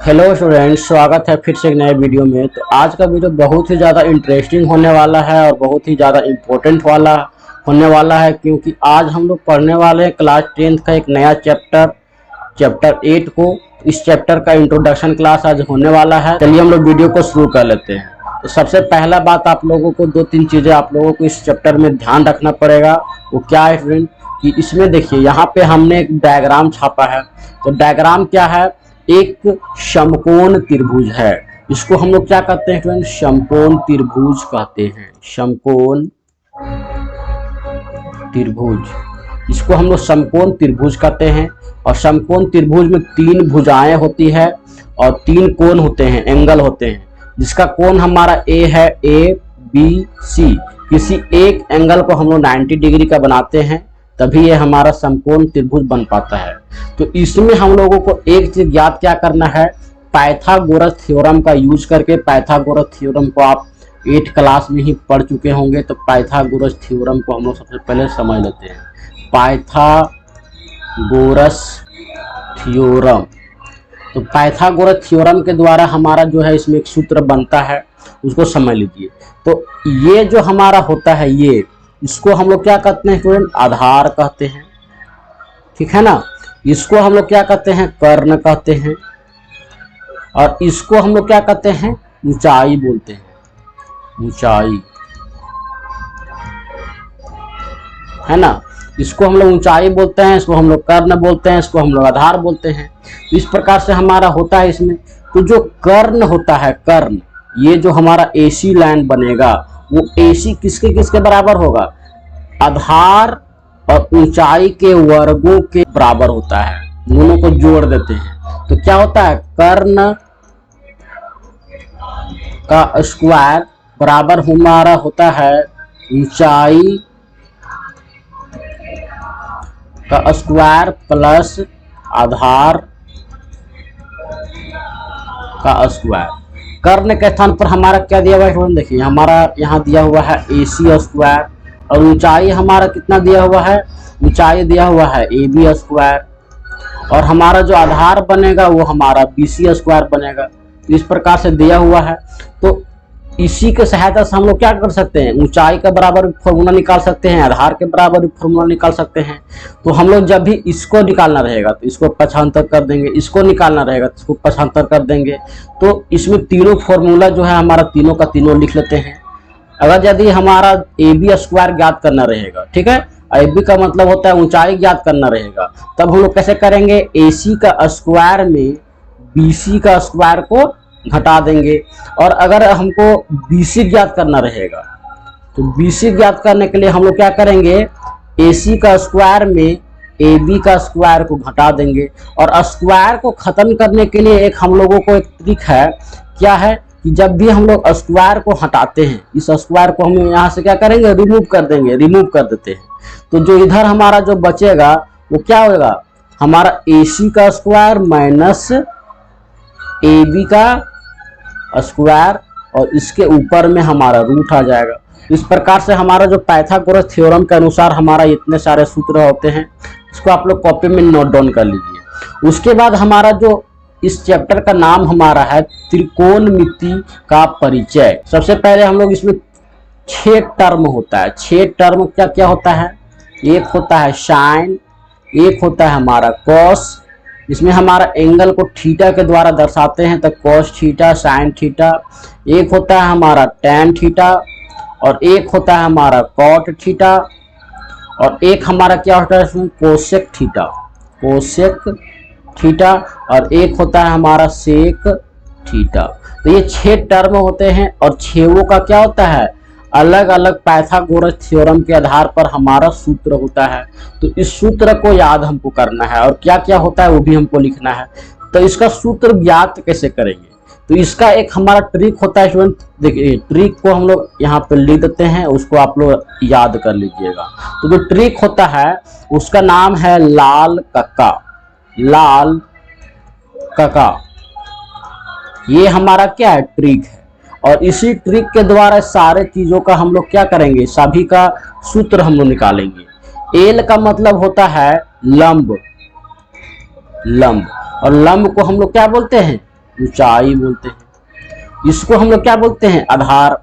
Hello students, स्वागत है फिर से एक नए वीडियो में। तो आज का वीडियो बहुत ही ज़्यादा इंटरेस्टिंग होने वाला है और बहुत ही ज़्यादा इम्पोर्टेंट वाला होने वाला है, क्योंकि आज हम लोग पढ़ने वाले हैं क्लास 10th का एक नया चैप्टर 8 को। इस चैप्टर का इंट्रोडक्शन क्लास आज होने वाला है। चलिए हम लोग वीडियो को शुरू कर लेते हैं। तो सबसे पहला बात, आप लोगों को 2-3 चीज़ें आप लोगों को इस चैप्टर में ध्यान रखना पड़ेगा। वो क्या है स्टूडेंट, कि इसमें देखिए यहाँ पे हमने एक डायग्राम छापा है। तो डायग्राम क्या है, एक समकोण त्रिभुज है। इसको हम लोग क्या कहते हैं स्टूडेंट, समकोण त्रिभुज कहते हैं। समकोण त्रिभुज, इसको हम लोग समकोण त्रिभुज कहते हैं। और समकोण त्रिभुज में 3 भुजाएं होती है और 3 कोण होते हैं, एंगल होते हैं, जिसका कोण हमारा ए है, ए बी सी। किसी एक एंगल को हम लोग 90 डिग्री का बनाते हैं, तभी ये हमारा समकोण त्रिभुज बन पाता है। तो इसमें हम लोगों को एक चीज याद क्या करना है, पाइथागोरस थ्योरम का यूज करके। पाइथागोरस थ्योरम को आप 8 क्लास में ही पढ़ चुके होंगे। तो पाइथागोरस थ्योरम को हम लोग सबसे पहले समझ लेते हैं। पाइथागोरस थ्योरम, तो पाइथागोरस थ्योरम के द्वारा हमारा जो है इसमें एक सूत्र बनता है, उसको समझ लीजिए। तो ये जो हमारा होता है, ये इसको हम लोग क्या कहते हैं स्टूडेंट, आधार कहते हैं, ठीक है ना। इसको हम लोग क्या कहते हैं, कर्ण कहते हैं। और इसको हम लोग क्या कहते हैं, ऊंचाई बोलते हैं, ऊंचाई, है ना। इसको हम लोग ऊंचाई बोलते हैं, इसको हम लोग कर्ण बोलते हैं, इसको हम लोग आधार बोलते हैं। इस प्रकार से हमारा होता है इसमें। तो जो कर्ण होता है, कर्ण, ये जो हमारा AC लाइन बनेगा, वो AC किसके किसके बराबर होगा, आधार और ऊंचाई के वर्गों के बराबर होता है। दोनों को जोड़ देते हैं तो क्या होता है, कर्ण का स्क्वायर बराबर हमारा होता है ऊंचाई का स्क्वायर प्लस आधार का स्क्वायर। कर्ण के स्थान पर हमारा क्या दिया हुआ है, देखिए हमारा यहाँ दिया हुआ है AC स्क्वायर, और ऊंचाई हमारा कितना दिया हुआ है, ऊंचाई दिया हुआ है AB स्क्वायर, और हमारा जो आधार बनेगा वो हमारा BC स्क्वायर बनेगा। तो इस प्रकार से दिया हुआ है। तो इसी के सहायता से हम लोग क्या कर सकते हैं, ऊंचाई का बराबर फॉर्मूला निकाल सकते हैं, आधार के बराबर फॉर्मूला निकाल सकते हैं। तो हम लोग जब भी इसको निकालना रहेगा तो इसको 75 कर देंगे, इसको निकालना रहेगा तो इसको 75 कर देंगे। तो इसमें तीनों फॉर्मूला जो है हमारा तीनों का तीनों लिख लेते हैं। अगर यदि हमारा AB स्क्वायर ज्ञात करना रहेगा, ठीक है, AB का मतलब होता है ऊंचाई ज्ञात करना रहेगा, तब हम लोग कैसे करेंगे, AC का स्क्वायर में BC का स्क्वायर को घटा देंगे। और अगर हमको BC ज्ञात करना रहेगा तो BC ज्ञात करने के लिए हम लोग क्या करेंगे, AC का स्क्वायर में AB का स्क्वायर को घटा देंगे। और स्क्वायर को खत्म करने के लिए एक हम लोगों को एक ट्रिक है, क्या है, कि जब भी हम लोग स्क्वायर को हटाते हैं, इस स्क्वायर को हम यहाँ से क्या करेंगे, रिमूव कर देंगे, रिमूव कर देते हैं। तो जो इधर हमारा जो बचेगा वो क्या होगा, हमारा AC का स्क्वायर माइनस AB का स्क्वायर, और इसके ऊपर में हमारा रूट आ जाएगा। इस प्रकार से हमारा जो पाइथागोरस थ्योरम के अनुसार हमारा इतने सारे सूत्र होते हैं, इसको आप लोग कॉपी में नोट डाउन कर लीजिए। उसके बाद हमारा जो इस चैप्टर का नाम हमारा है त्रिकोणमिति का परिचय। सबसे पहले हम लोग इसमें 6 टर्म होता है। 6 टर्म क्या क्या होता है, एक होता है साइन, एक होता है हमारा कॉस, इसमें हमारा एंगल को थीटा के द्वारा दर्शाते हैं, तो कॉस थीटा, साइन थीटा। एक होता है हमारा टैन थीटा, और एक होता है हमारा कॉट थीटा, और एक हमारा क्या होता है इसमें, कोसेक थीटा, कोसेक थीटा, और एक होता है हमारा सेक थीटा। तो ये 6 टर्म होते हैं, और 6 का क्या होता है, अलग अलग पाइथागोरस थ्योरम के आधार पर हमारा सूत्र होता है। तो इस सूत्र को याद हमको करना है, और क्या क्या होता है वो भी हमको लिखना है। तो इसका सूत्र ज्ञात कैसे करेंगे, तो इसका एक हमारा ट्रिक होता है स्टूडेंट। देखिए ट्रिक को हम लोग यहाँ पे लिख देते हैं, उसको आप लोग याद कर लीजिएगा। तो जो ट्रिक होता है उसका नाम है लाल कक्का, लाल कक्का, ये हमारा क्या है, ट्रिक है। और इसी ट्रिक के द्वारा सारे चीजों का हम लोग क्या करेंगे, सभी का सूत्र हम लोग निकालेंगे। एल का मतलब होता है लंब, लंब, और लंब को हम लोग क्या बोलते हैं, ऊंचाई बोलते हैं। इसको हम लोग क्या बोलते हैं, आधार।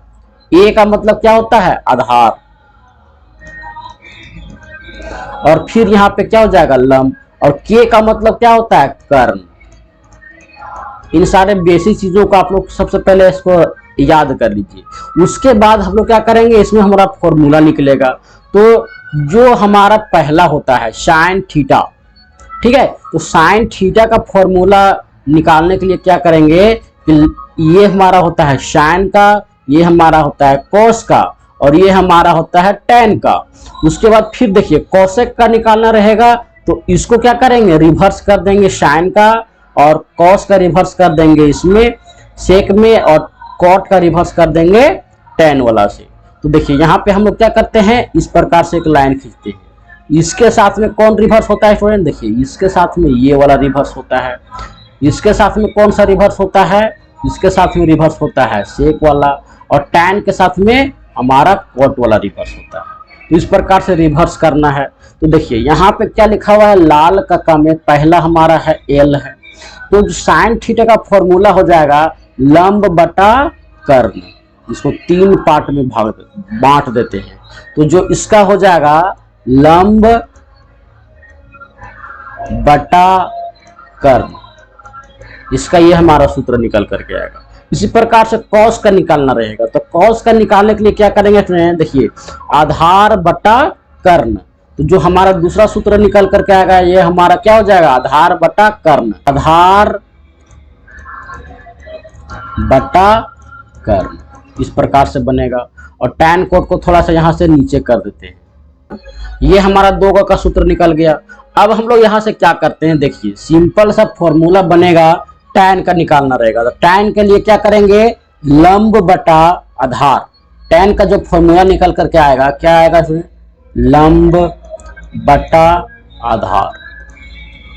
ए का मतलब क्या होता है, आधार। और फिर यहाँ पे क्या हो जाएगा, लंब। और के का मतलब क्या होता है, कर्ण। इन सारे बेसिक चीजों को आप लोग सबसे पहले इसको याद कर लीजिए। उसके बाद हम लोग क्या करेंगे, इसमें हमारा फॉर्मूला निकलेगा। तो जो हमारा पहला होता है साइन थीटा, ठीक है, तो साइन थीटा का फॉर्मूला निकालने के लिए क्या करेंगे कि ये हमारा होता है साइन का, ये हमारा होता है कॉस का, और ये हमारा होता है टेन का। उसके बाद फिर देखिए कोसेक का निकालना रहेगा, तो इसको क्या करेंगे, रिवर्स कर देंगे साइन का, और कॉस का रिवर्स कर देंगे इसमें सेक में, और कॉट का रिवर्स कर देंगे टेन वाला से। तो देखिए यहाँ पे हम लोग क्या करते हैं, इस प्रकार से एक लाइन खींचते हैं। इसके साथ में कौन रिवर्स होता है स्टूडेंट, देखिए इसके साथ में ये वाला रिवर्स होता है। इसके साथ में कौन सा रिवर्स होता है, इसके साथ में रिवर्स होता है सेक वाला, और टैन के साथ में हमारा कॉट वाला रिवर्स होता है। तो इस प्रकार से रिवर्स करना है। तो देखिए यहाँ पे क्या लिखा हुआ है, लाल कक्का में पहला हमारा है एल है। तो साइन थीटा का फॉर्मूला हो जाएगा लंब बटा कर्ण। इसको 3 पार्ट में बांट देते हैं। तो जो इसका हो जाएगा लंब बटा कर्ण, इसका ये हमारा सूत्र निकल करके आएगा। इसी प्रकार से कॉस का निकालना रहेगा। तो कॉस का निकालने के लिए क्या करेंगे, देखिए आधार बटा कर्ण। तो जो हमारा दूसरा सूत्र निकल करके आएगा, ये हमारा क्या हो जाएगा, आधार बटा कर्ण, आधार बटा कर्ण, इस प्रकार से बनेगा। और टैन कोट को थोड़ा सा यहाँ से नीचे कर देते हैं। ये हमारा 2 का सूत्र निकल गया। अब हम लोग यहाँ से क्या करते हैं, देखिए सिंपल सा फॉर्मूला बनेगा, टैन का निकालना रहेगा। तो टैन के लिए क्या करेंगे, लंब बटा आधार। टैन का जो फॉर्मूला निकल करके आएगा, क्या आएगा इसमें, लंब बटा आधार,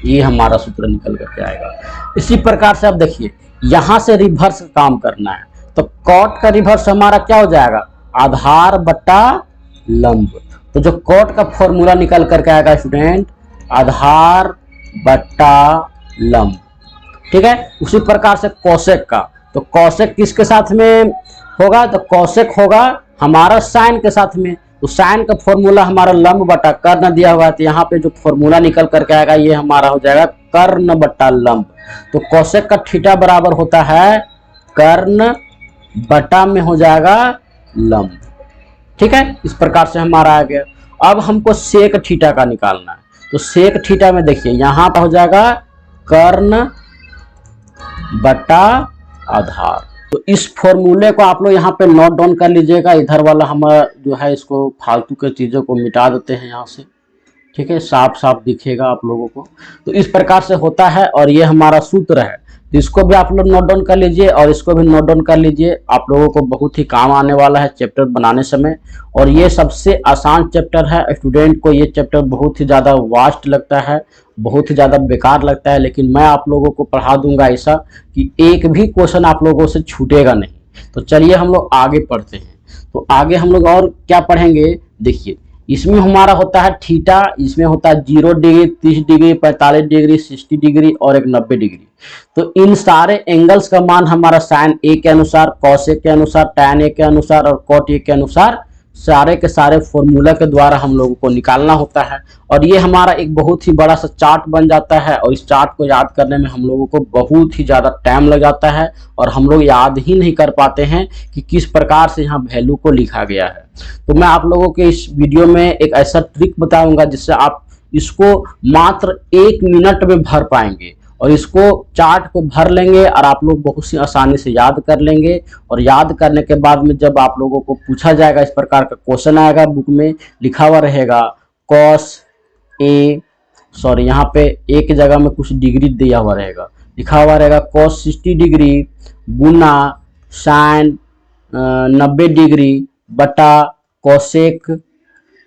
ये हमारा सूत्र निकल करके आएगा। इसी प्रकार से अब देखिए यहां से रिवर्स काम करना है। तो कॉट का रिवर्स हमारा क्या हो जाएगा, आधार बटा लंब। तो जो कॉट का फॉर्मूला निकल करके आएगा स्टूडेंट, आधार बटा लंब, ठीक है। उसी प्रकार से कोसेक का, तो कोसेक किसके साथ में होगा, तो कोसेक होगा हमारा साइन के साथ में। तो साइन का फॉर्मूला हमारा लंब बटा कर्ण दिया हुआ है। तो यहाँ पे जो फॉर्मूला निकल करके आएगा, ये हमारा हो जाएगा कर्ण बटा लंब। तो कोसेक का थीटा बराबर होता है कर्ण बटा में हो जाएगा लंब, ठीक है। इस प्रकार से हमारा आ गया। अब हमको सेक थीटा का निकालना है। तो सेक थीटा में देखिए यहाँ पर हो जाएगा कर्ण बटा आधार। तो इस फॉर्मूले को आप लोग यहाँ पे नोट डाउन कर लीजिएगा। इधर वाला हमारा जो है, इसको फालतू के चीज़ों को मिटा देते हैं यहाँ से, ठीक है, साफ साफ दिखेगा आप लोगों को। तो इस प्रकार से होता है, और ये हमारा सूत्र है। तो इसको भी आप लोग नोट डाउन कर लीजिए, और इसको भी नोट डाउन कर लीजिए। आप लोगों को बहुत ही काम आने वाला है चैप्टर बनाने समय। और ये सबसे आसान चैप्टर है। स्टूडेंट को ये चैप्टर बहुत ही ज़्यादा वास्ट लगता है, बहुत ही ज़्यादा बेकार लगता है, लेकिन मैं आप लोगों को पढ़ा दूंगा ऐसा कि एक भी क्वेश्चन आप लोगों से छूटेगा नहीं। तो चलिए हम लोग आगे पढ़ते हैं। तो आगे हम लोग और क्या पढ़ेंगे, देखिए इसमें हमारा होता है थीटा, इसमें होता है 0 डिग्री, 30 डिग्री, 45 डिग्री, 60 डिग्री और एक 90 डिग्री। तो इन सारे एंगल्स का मान हमारा साइन ए के अनुसार, कॉस ए के अनुसार, टैन ए के अनुसार और कॉट ए के अनुसार सारे के सारे फॉर्मूला के द्वारा हम लोगों को निकालना होता है। और ये हमारा एक बहुत ही बड़ा सा चार्ट बन जाता है, और इस चार्ट को याद करने में हम लोगों को बहुत ही ज़्यादा टाइम लग जाता है, और हम लोग याद ही नहीं कर पाते हैं कि किस प्रकार से यहाँ वैल्यू को लिखा गया है। तो मैं आप लोगों के इस वीडियो में एक ऐसा ट्रिक बताऊंगा जिससे आप इसको मात्र 1 मिनट में भर पाएंगे, और इसको चार्ट को भर लेंगे और आप लोग बहुत सी आसानी से याद कर लेंगे। और याद करने के बाद में जब आप लोगों को पूछा जाएगा, इस प्रकार का क्वेश्चन आएगा, बुक में लिखा हुआ रहेगा कॉस ए, सॉरी यहाँ पे एक जगह में कुछ डिग्री दिया हुआ रहेगा, लिखा हुआ रहेगा कॉस 60 डिग्री गुना साइन 90 डिग्री बटा कोसेक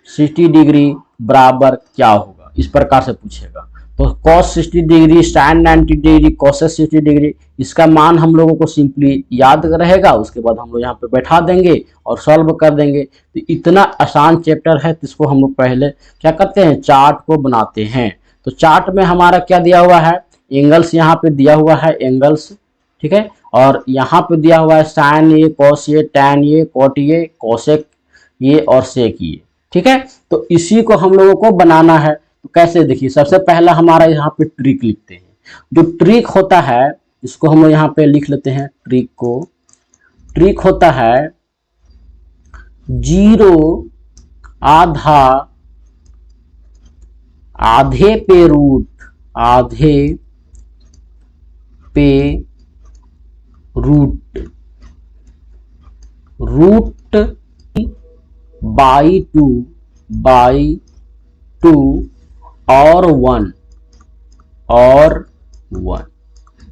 60 डिग्री बराबर क्या होगा, इस प्रकार से पूछेगा। तो cos 60 degree, sin 90 degree, cos 60 degree, इसका मान हम लोगों को सिंपली याद रहेगा। उसके बाद हम लोग यहाँ पे बैठा देंगे और सॉल्व कर देंगे। तो इतना आसान चैप्टर है, तो इसको हम लोग पहले क्या करते हैं, चार्ट को बनाते हैं। तो चार्ट में हमारा क्या दिया हुआ है, एंगल्स यहाँ पे दिया हुआ है, एंगल्स, ठीक है। और यहाँ पे दिया हुआ है साइन ये, कॉस ये, टैन ये, कॉट ये, कोसेक ये और सेक ये, ठीक है। तो इसी को हम लोगों को बनाना है। तो कैसे, देखिए सबसे पहला हमारा यहाँ पे ट्रिक लिखते हैं। जो ट्रिक होता है इसको हम लोग यहाँ पे लिख लेते हैं ट्रिक को। ट्रिक होता है 0 आधा आधे पे रूट, आधे पे रूट, रूट बाई टू और 1 और 1,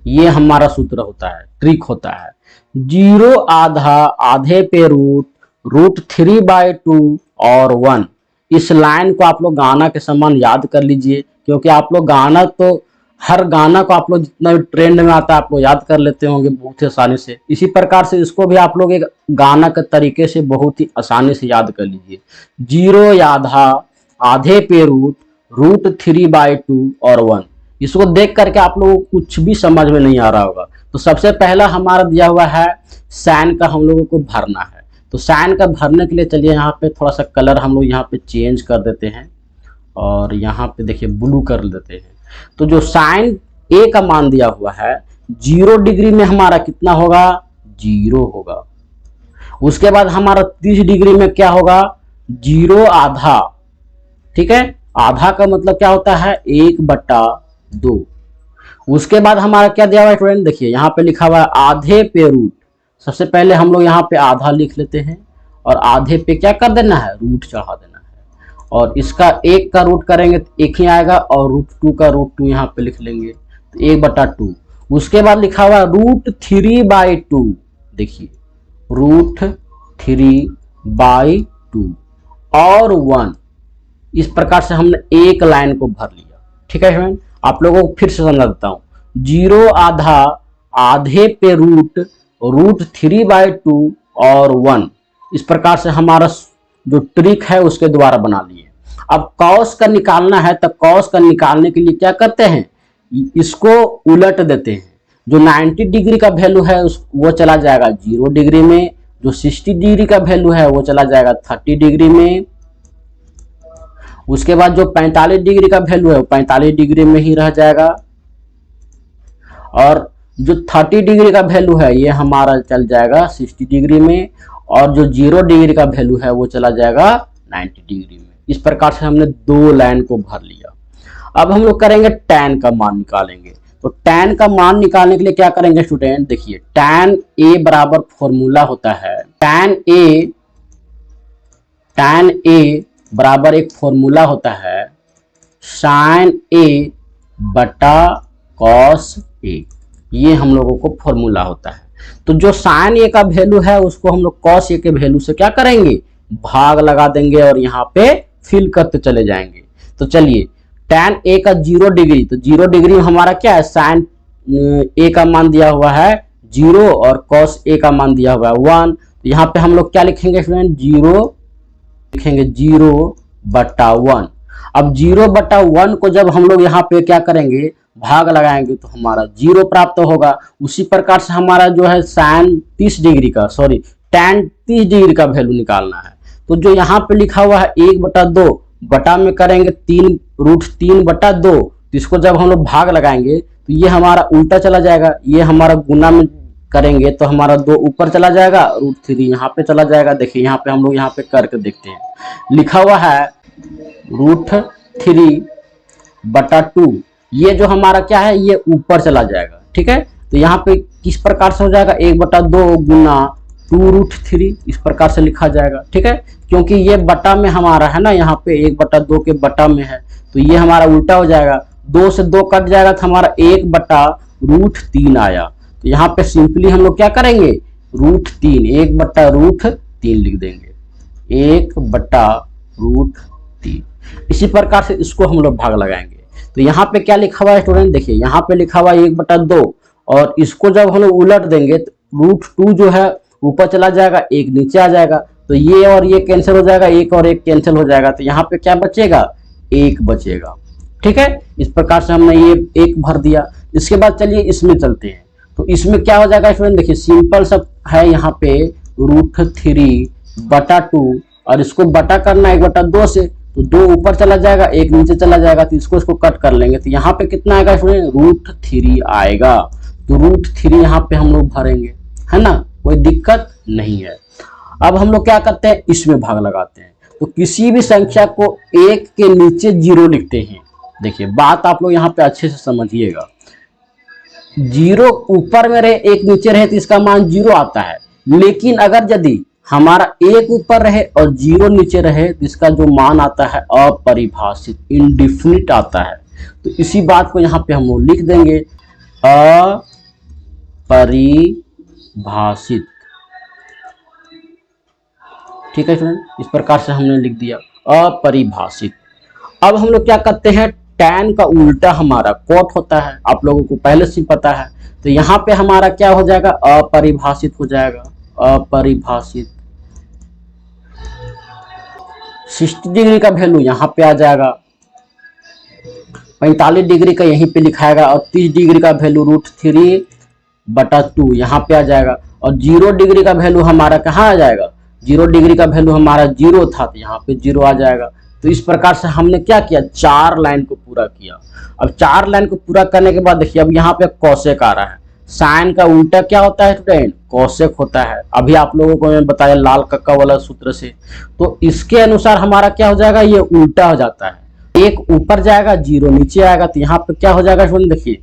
ये हमारा सूत्र होता है, ट्रिक होता है। 0 आधा आधे पे रूट, रूट 3/2 और 1। इस लाइन को आप लोग गाना के समान याद कर लीजिए, क्योंकि आप लोग गाना तो हर गाना को आप लोग जितना भी ट्रेंड में आता है आप लोग याद कर लेते होंगे बहुत ही आसानी से। इसी प्रकार से इसको भी आप लोग एक गाना के तरीके से बहुत ही आसानी से याद कर लीजिए। 0 आधा आधे पे रूट, रूट 3/2 और 1। इसको देख करके आप लोगों को कुछ भी समझ में नहीं आ रहा होगा। तो सबसे पहला हमारा दिया हुआ है साइन का हम लोगों को भरना है। तो साइन का भरने के लिए चलिए यहाँ पे थोड़ा सा कलर हम लोग यहाँ पे चेंज कर देते हैं और यहाँ पे देखिए ब्लू कर देते हैं। तो जो साइन ए का मान दिया हुआ है 0 डिग्री में हमारा कितना होगा, 0 होगा। उसके बाद हमारा 30 डिग्री में क्या होगा, 0 आधा, ठीक है। आधा का मतलब क्या होता है, 1/2। उसके बाद हमारा क्या दिया हुआ है स्टूडेंट, देखिए यहाँ पे लिखा हुआ है आधे पे रूट। सबसे पहले हम लोग यहाँ पे आधा लिख लेते हैं और आधे पे क्या कर देना है, रूट चढ़ा देना है। और इसका 1 का रूट करेंगे तो 1 ही आएगा और √2 का √2 यहाँ पे लिख लेंगे तो 1/2। उसके बाद लिखा हुआ रूट 3/2, देखिए रूट 3/2 और 1। इस प्रकार से हमने एक लाइन को भर लिया, ठीक है फ्रेंड। आप लोगों को फिर से समझा देता हूँ। 0 आधा आधे पे रूट, रूट 3/2 और 1। इस प्रकार से हमारा जो ट्रिक है उसके द्वारा बना लिए। अब कॉस का निकालना है, तो कॉस का निकालने के लिए क्या करते हैं, इसको उलट देते हैं। जो 90 डिग्री का वैल्यू है वो चला जाएगा 0 डिग्री में, जो 60 डिग्री का वैल्यू है वो चला जाएगा 30 डिग्री में। उसके बाद जो 45 डिग्री का वैल्यू है वो 45 डिग्री में ही रह जाएगा। और जो 30 डिग्री का वैल्यू है ये हमारा चल जाएगा 60 डिग्री में, और जो 0 डिग्री का वैल्यू है वो चला जाएगा 90 डिग्री में। इस प्रकार से हमने 2 लाइन को भर लिया। अब हम लोग करेंगे टैन का मान निकालेंगे। तो टैन का मान निकालने के लिए क्या करेंगे स्टूडेंट, देखिए टैन ए बराबर फॉर्मूला होता है, टैन ए बराबर एक फॉर्मूला होता है साइन ए बटा कॉस ए। ये हम लोगों को फॉर्मूला होता है। तो जो साइन ए का वैल्यू है उसको हम लोग कॉस ए के वैल्यू से क्या करेंगे, भाग लगा देंगे और यहाँ पे फिल करते चले जाएंगे। तो चलिए टैन ए का 0 डिग्री, तो 0 डिग्री में हमारा क्या है, साइन ए का मान दिया हुआ है 0 और कॉस ए का मान दिया हुआ है 1। तो यहाँ पे हम लोग क्या लिखेंगे स्टूडेंट, 0 लिखेंगे 0/1। अब 0/1 को जब हम लोग यहाँ पे क्या करेंगे, भाग लगाएंगे तो हमारा 0 प्राप्त होगा। उसी प्रकार से हमारा जो है साइन 30 डिग्री का टैन 30 डिग्री का वैल्यू निकालना है। तो जो यहाँ पे लिखा हुआ है 1/2 बटा में करेंगे 3 रूट 3/2। तो इसको जब हम लोग भाग लगाएंगे तो ये हमारा उल्टा चला जाएगा, ये हमारा गुना में करेंगे तो हमारा 2 ऊपर चला जाएगा, रूट 3 यहाँ पे चला जाएगा। देखिए यहाँ पे हम लोग यहाँ पे करके देखते हैं, लिखा हुआ है रूट 3/2। ये जो हमारा क्या है ये ऊपर चला जाएगा, ठीक है। तो यहाँ पे किस प्रकार से हो जाएगा, 1/2 गुना 2√3, इस प्रकार से लिखा जाएगा, ठीक है। क्योंकि ये बटा में हमारा है ना, यहाँ पे 1/2 के बटा में है तो ये हमारा उल्टा हो जाएगा। 2 से 2 कट जाएगा तो हमारा 1/√3 आया। तो यहाँ पे सिंपली हम लोग क्या करेंगे, √3 1/√3 लिख देंगे, 1/√3। इसी प्रकार से इसको हम लोग भाग लगाएंगे। तो यहाँ पे क्या लिखा हुआ है स्टूडेंट, देखिए यहाँ पे लिखा हुआ है 1/2 और इसको जब हम लोग उलट देंगे तो √2 जो है ऊपर चला जाएगा, 1 नीचे आ जाएगा। तो ये और ये कैंसिल हो जाएगा, 1 और 1 कैंसिल हो जाएगा। तो यहाँ पे क्या बचेगा, 1 बचेगा, ठीक है। इस प्रकार से हमने ये 1 भर दिया। इसके बाद चलिए इसमें चलते हैं। तो इसमें क्या हो जाएगा स्टूडेंट, देखिए सिंपल सब है यहाँ पे √3/2 और इसको बटा करना 1/2 से, तो 2 ऊपर चला जाएगा 1 नीचे चला जाएगा, तो इसको कट कर लेंगे, तो यहाँ पे कितना आएगा स्टूडेंट, √3 आएगा। तो √3 यहाँ पे हम लोग भरेंगे, है ना, कोई दिक्कत नहीं है। अब हम लोग क्या करते हैं, इसमें भाग लगाते हैं। तो किसी भी संख्या को 1 के नीचे 0 लिखते हैं। देखिए बात आप लोग यहाँ पे अच्छे से समझिएगा, 0 ऊपर में रहे 1 नीचे रहे तो इसका मान 0 आता है, लेकिन अगर यदि हमारा 1 ऊपर रहे और 0 नीचे रहे तो इसका जो मान आता है अपरिभाषित, इनडिफिनिट आता है। तो इसी बात को यहाँ पे हम लोग लिख देंगे अपरिभाषित। ठीक है स्टूडेंट, इस प्रकार से हमने लिख दिया अपरिभाषित। अब हम लोग क्या करते हैं, tan का उल्टा हमारा cot होता है, आप लोगों को पहले से पता है। तो यहाँ पे हमारा क्या हो जाएगा, अपरिभाषित हो जाएगा, अपरिभाषित। 60 डिग्री का वैल्यू यहाँ पे आ जाएगा, 45 डिग्री का यहीं पे लिखाएगा, और 30 डिग्री का वैल्यू √3/2 यहाँ पे आ जाएगा, और 0 डिग्री का वैल्यू हमारा कहाँ आ जाएगा, 0 डिग्री का वैल्यू हमारा 0 था, तो यहाँ पे 0 आ जाएगा। तो इस प्रकार से हमने क्या किया, 4 लाइन को पूरा किया। अब 4 लाइन को पूरा करने के बाद देखिए अब यहाँ पे कोसेक आ रहा है। साइन का उल्टा क्या होता है स्टूडेंट, कोसेक होता है। अभी आप लोगों को मैं बताया लाल कक्का वाला सूत्र से, तो इसके अनुसार हमारा क्या हो जाएगा, ये उल्टा हो जाता है, 1 ऊपर जाएगा 0 नीचे आएगा। तो यहाँ पे क्या हो जाएगा स्टूडेंट, देखिए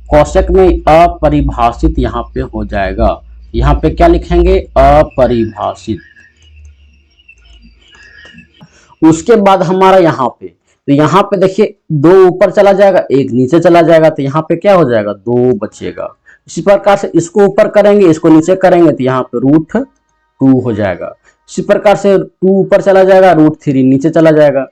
कोसेक में अपरिभाषित यहाँ पे हो जाएगा। यहाँ पे क्या लिखेंगे, अपरिभाषित। उसके बाद हमारा यहाँ पे, तो यहाँ पे देखिए 2 ऊपर चला जाएगा 1 नीचे चला जाएगा, तो यहाँ पे क्या हो जाएगा, 2 बचेगा। इसी प्रकार से इसको ऊपर करेंगे इसको नीचे करेंगे तो यहाँ पे √2 हो जाएगा। इसी प्रकार से 2 ऊपर चला जाएगा √3 नीचे चला जाएगा,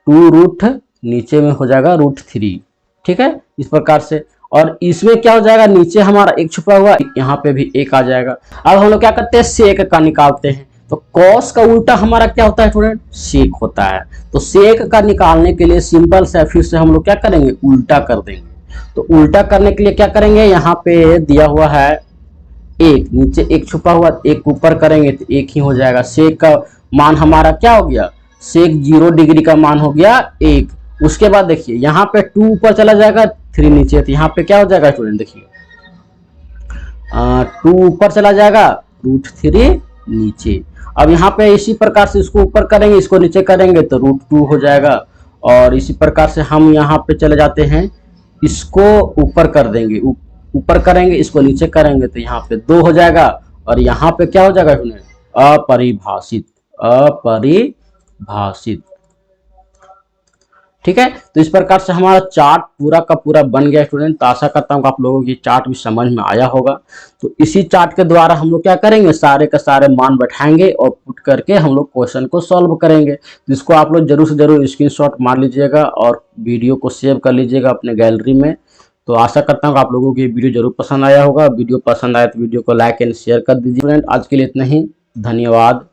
2 नीचे में हो जाएगा √3। ठीक है, इस प्रकार से। और इसमें क्या हो जाएगा, नीचे हमारा 1 छुपा हुआ, यहाँ पे भी 1 आ जाएगा। अब हम लोग क्या करते हैं, सेक का निकालते हैं। तो कॉस का उल्टा हमारा क्या होता है स्टूडेंट, सेक होता है। तो सेक का निकालने के लिए सिंपल से फिर से हम लोग क्या करेंगे, उल्टा कर देंगे। तो उल्टा करने के लिए क्या करेंगे, यहाँ पे दिया हुआ है 1 नीचे 1 छुपा हुआ, 1 ऊपर करेंगे तो 1 ही हो जाएगा। सेक का मान हमारा क्या हो गया, सेक 0 डिग्री का मान हो गया 1। उसके बाद देखिए यहाँ पे 2 ऊपर चला जाएगा 3 नीचे, तो यहाँ पे क्या हो जाएगा स्टूडेंट, देखिए 2 ऊपर चला जाएगा √3 नीचे। अब यहाँ पे इसी प्रकार से इसको ऊपर करेंगे इसको नीचे करेंगे तो √2 हो जाएगा। और इसी प्रकार से हम यहाँ पे चले जाते हैं, इसको ऊपर कर देंगे, ऊपर करेंगे इसको नीचे करेंगे तो यहाँ पे 2 हो जाएगा। और यहाँ पे क्या हो जाएगा स्टूडेंट, अपरिभाषित, अपरिभाषित। ठीक है, तो इस प्रकार से हमारा चार्ट पूरा का पूरा बन गया स्टूडेंट। तो आशा करता हूँ कि आप लोगों की चार्ट भी समझ में आया होगा। तो इसी चार्ट के द्वारा हम लोग क्या करेंगे, सारे का सारे मान बैठाएंगे और पुट करके हम लोग क्वेश्चन को सॉल्व करेंगे। जिसको आप लोग जरूर से जरूर स्क्रीनशॉट मार लीजिएगा और वीडियो को सेव कर लीजिएगा अपने गैलरी में। तो आशा करता हूँ कि आप लोगों को ये वीडियो जरूर पसंद आया होगा। वीडियो पसंद आया तो वीडियो को लाइक एंड शेयर कर दीजिए। फ्रेंड आज के लिए इतना ही, धन्यवाद।